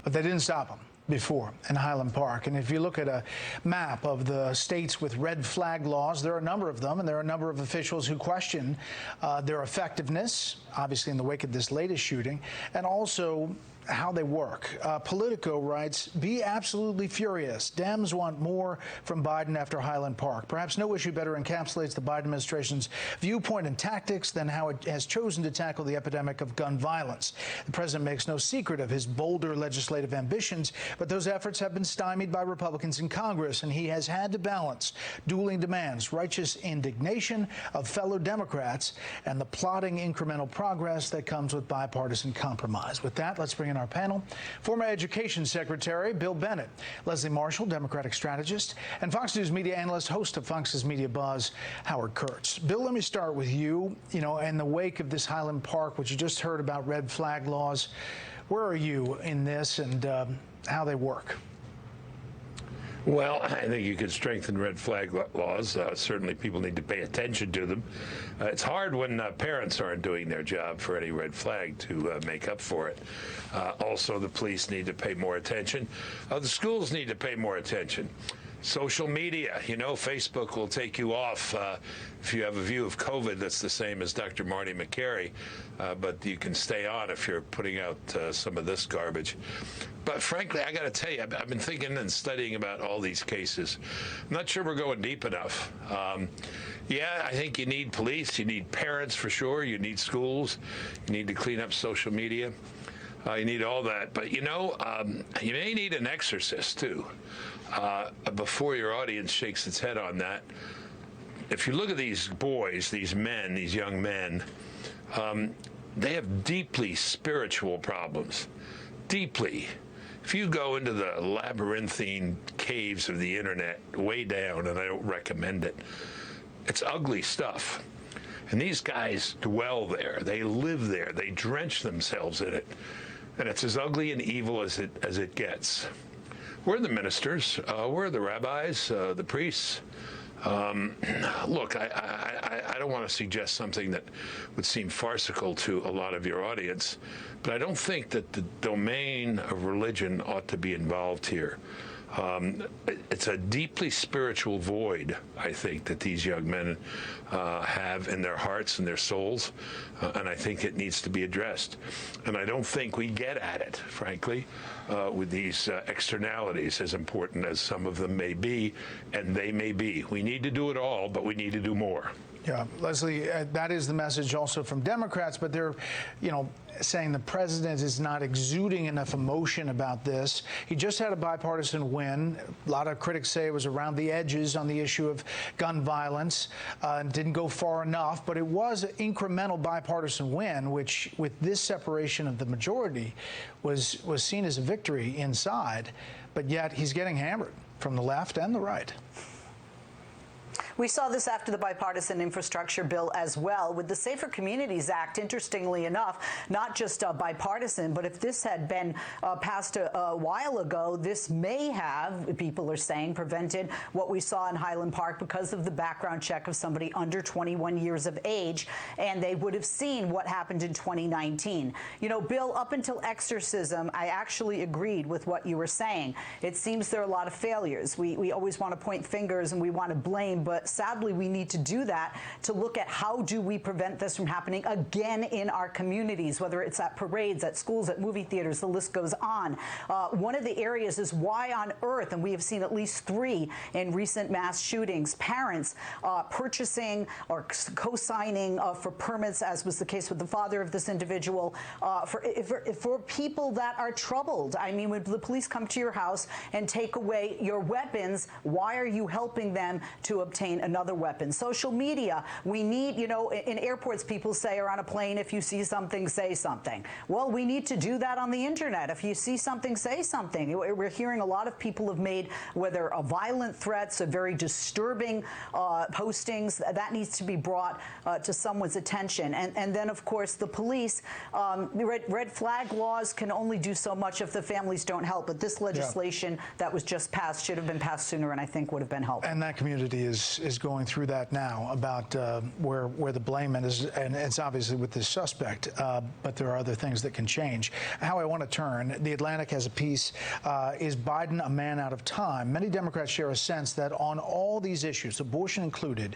But they didn't stop them before in Highland Park. And if you look at a map of the states with red flag laws, there are a number of them, and there are a number of officials who question their effectiveness, obviously in the wake of this latest shooting, and also how they work. Politico writes, be absolutely furious. Dems want more from Biden after Highland Park. Perhaps no issue better encapsulates the Biden administration's viewpoint and tactics than how it has chosen to tackle the epidemic of gun violence. The president makes no secret of his bolder legislative ambitions, but those efforts have been stymied by Republicans in Congress, and he has had to balance dueling demands, righteous indignation of fellow Democrats, and the plodding incremental progress that comes with bipartisan compromise. With that, let's bring in our panel. Former Education Secretary Bill Bennett, Leslie Marshall, Democratic strategist, and Fox News media analyst, host of Fox's Media Buzz, Howard Kurtz. Bill, let me start with you. You know, in the wake of this Highland Park, which you just heard about red flag laws, where are you in this and how they work? Well, I think you could strengthen red flag laws. Certainly people need to pay attention to them. It's hard when parents aren't doing their job for any red flag to make up for it. Also, the police need to pay more attention. The schools need to pay more attention. Social media, you know, Facebook will take you off if you have a view of COVID that's the same as Dr. Marty McCary, but you can stay on if you're putting out some of this garbage. But frankly, I got to tell you, I've been thinking and studying about all these cases. I'm not sure we're going deep enough. Yeah, I think you need police, you need parents for sure, you need schools, you need to clean up social media. You need all that, but you know, you may need an exorcist too. Before your audience shakes its head on that, if you look at these boys, these men, these young men, they have deeply spiritual problems. Deeply. If you go into the labyrinthine caves of the internet, way down, and I don't recommend it, it's ugly stuff. And these guys dwell there. They live there. They drench themselves in it. And it's as ugly and evil as it gets. We're the ministers. We're the rabbis, the priests. Look, I don't want to suggest something that would seem farcical to a lot of your audience, but I don't think that the domain of religion ought to be involved here. It's a deeply spiritual void, I think, that these young men have in their hearts and their souls, and I think it needs to be addressed. And I don't think we get at it, frankly, with these externalities, as important as some of them may be, and they may be. We need to do it all, but we need to do more. Yeah, Leslie, that is the message also from Democrats, but they're, you know, saying the president is not exuding enough emotion about this. He just had a bipartisan win. A lot of critics say it was around the edges on the issue of gun violence. Didn't go far enough, but it was an incremental bipartisan win, which, with this separation of the majority, was seen as a victory inside. But yet he's getting hammered from the left and the right. We saw this after the bipartisan infrastructure bill as well. With the Safer Communities Act, interestingly enough, not just bipartisan, but if this had been passed a while ago, this may have, people are saying, prevented what we saw in Highland Park because of the background check of somebody under 21 years of age, and they would have seen what happened in 2019. You know, Bill, up until exorcism, I actually agreed with what you were saying. It seems there are a lot of failures. We always want to point fingers and we want to blame, but sadly, we need to do that to look at how do we prevent this from happening again in our communities, whether it's at parades, at schools, at movie theaters, the list goes on. One of the areas is why on earth, and we have seen at least 3 in recent mass shootings, parents purchasing or co-signing for permits, as was the case with the father of this individual, for people that are troubled. I mean, when the police come to your house and take away your weapons, why are you helping them to obtain another weapon? Social media, we need, you know, in airports, people say, or on a plane, if you see something, say something. Well, we need to do that on the internet. If you see something, say something. We're hearing a lot of people have made, whether violent threats or very disturbing postings, that needs to be brought to someone's attention. And then, of course, the police, red flag laws can only do so much if the families don't help. But this legislation that was just passed should have been passed sooner, and I think would have been helpful. And that community is is going through that now about where the blame is, and it's obviously with this suspect, but there are other things that can change. How I want to turn, The Atlantic has a piece, is Biden a man out of time? Many Democrats share a sense that on all these issues, abortion included,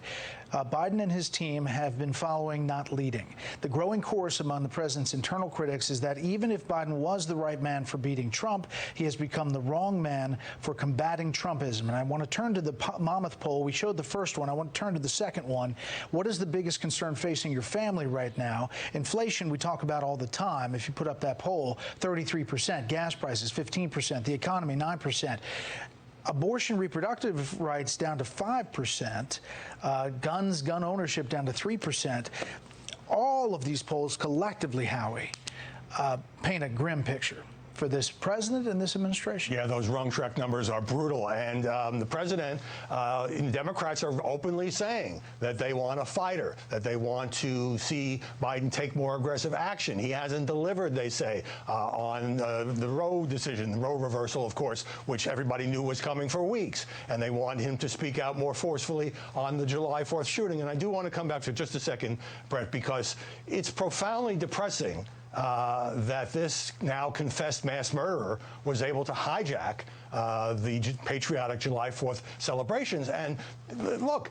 Biden and his team have been following, not leading. The growing chorus among the president's internal critics is that even if Biden was the right man for beating Trump, he has become the wrong man for combating Trumpism. And I want to turn to the Monmouth poll. We showed the first one. I want to turn to the second one. What is the biggest concern facing your family right now? Inflation, we talk about all the time. If you put up that poll, 33%, gas prices 15%, the economy 9%. Abortion, reproductive rights down to 5%, gun ownership down to 3%. All of these polls collectively, Howie, paint a grim picture for this president and this administration. Yeah, those Rorschach numbers are brutal. And the president, Democrats are openly saying that they want a fighter, that they want to see Biden take more aggressive action. He hasn't delivered, they say, on the Roe decision, the Roe reversal, of course, which everybody knew was coming for weeks. And they want him to speak out more forcefully on the July 4th shooting. And I do want to come back for just a second, Brett, because it's profoundly depressing that this now confessed mass murderer was able to hijack the patriotic July 4th celebrations. And look,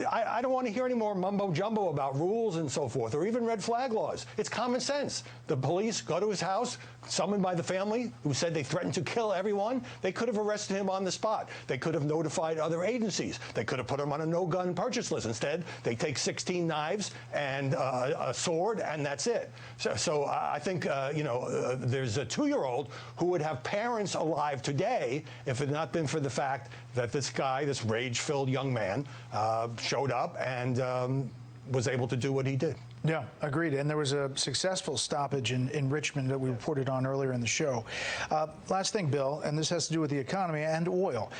I don't want to hear any more mumbo jumbo about rules and so forth, or even red flag laws. It's common sense. The police go to his house, summoned by the family, who said they threatened to kill everyone. They could have arrested him on the spot. They could have notified other agencies. They could have put him on a no-gun purchase list. Instead, they take 16 knives and a sword, and that's it. So I think, there's a 2-year-old who would have parents alive today if it had not been for the fact that this guy, this rage-filled young man, showed up and was able to do what he did. Yeah, agreed. And there was a successful stoppage in Richmond that we reported on earlier in the show. Last thing, Bill, and this has to do with the economy and oil.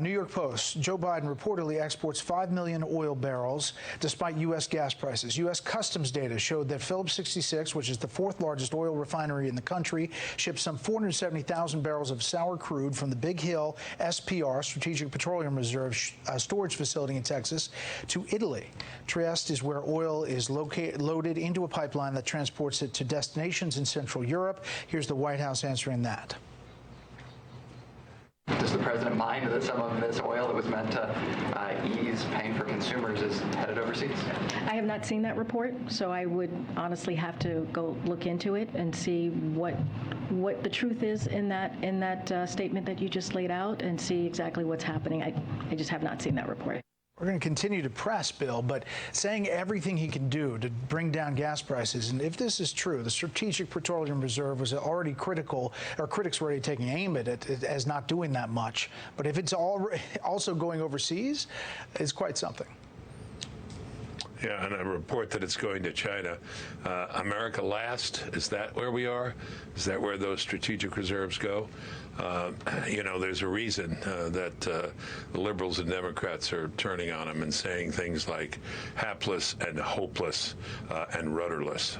New York Post, Joe Biden reportedly exports 5 million oil barrels despite U.S. gas prices. U.S. Customs data showed that Phillips 66, which is the 4th largest oil refinery in the country, shipped some 470,000 barrels of sour crude from the Big Hill SPR, Strategic Petroleum Reserve storage facility in Texas, to Italy. Trieste is where oil is loaded into a pipeline that transports it to destinations in Central Europe. Here's the White House answering that. Does the president mind that some of this oil that was meant to ease pain for consumers is headed overseas? I have not seen that report, so I would honestly have to go look into it and see what the truth is in that statement that you just laid out, and see exactly what's happening. I just have not seen that report. We're going to continue to press, Bill, but saying everything he can do to bring down gas prices, and if this is true, the Strategic Petroleum Reserve was already critical, or critics were already taking aim at it as not doing that much. But if it's also going overseas, it's quite something. Yeah, and a report that it's going to China. America last, is that where we are? Is that where those strategic reserves go? There's a reason that the liberals and Democrats are turning on him and saying things like hapless and hopeless and rudderless.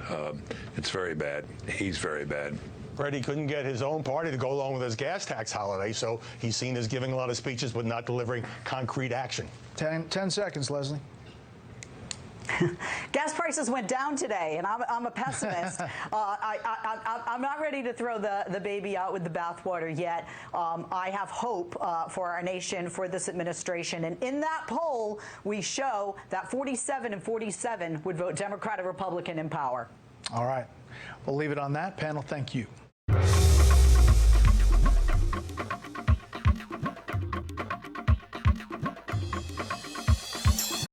It's very bad. He's very bad. Brett, he couldn't get his own party to go along with his gas tax holiday, so he's seen as giving a lot of speeches but not delivering concrete action. 10 seconds, Leslie. Gas prices went down today, and I'm a pessimist. I'm not ready to throw the baby out with the bathwater yet. I have hope for our nation, for this administration. And in that poll, we show that 47 and 47 would vote Democrat or Republican in power. All right. We'll leave it on that. Panel, thank you.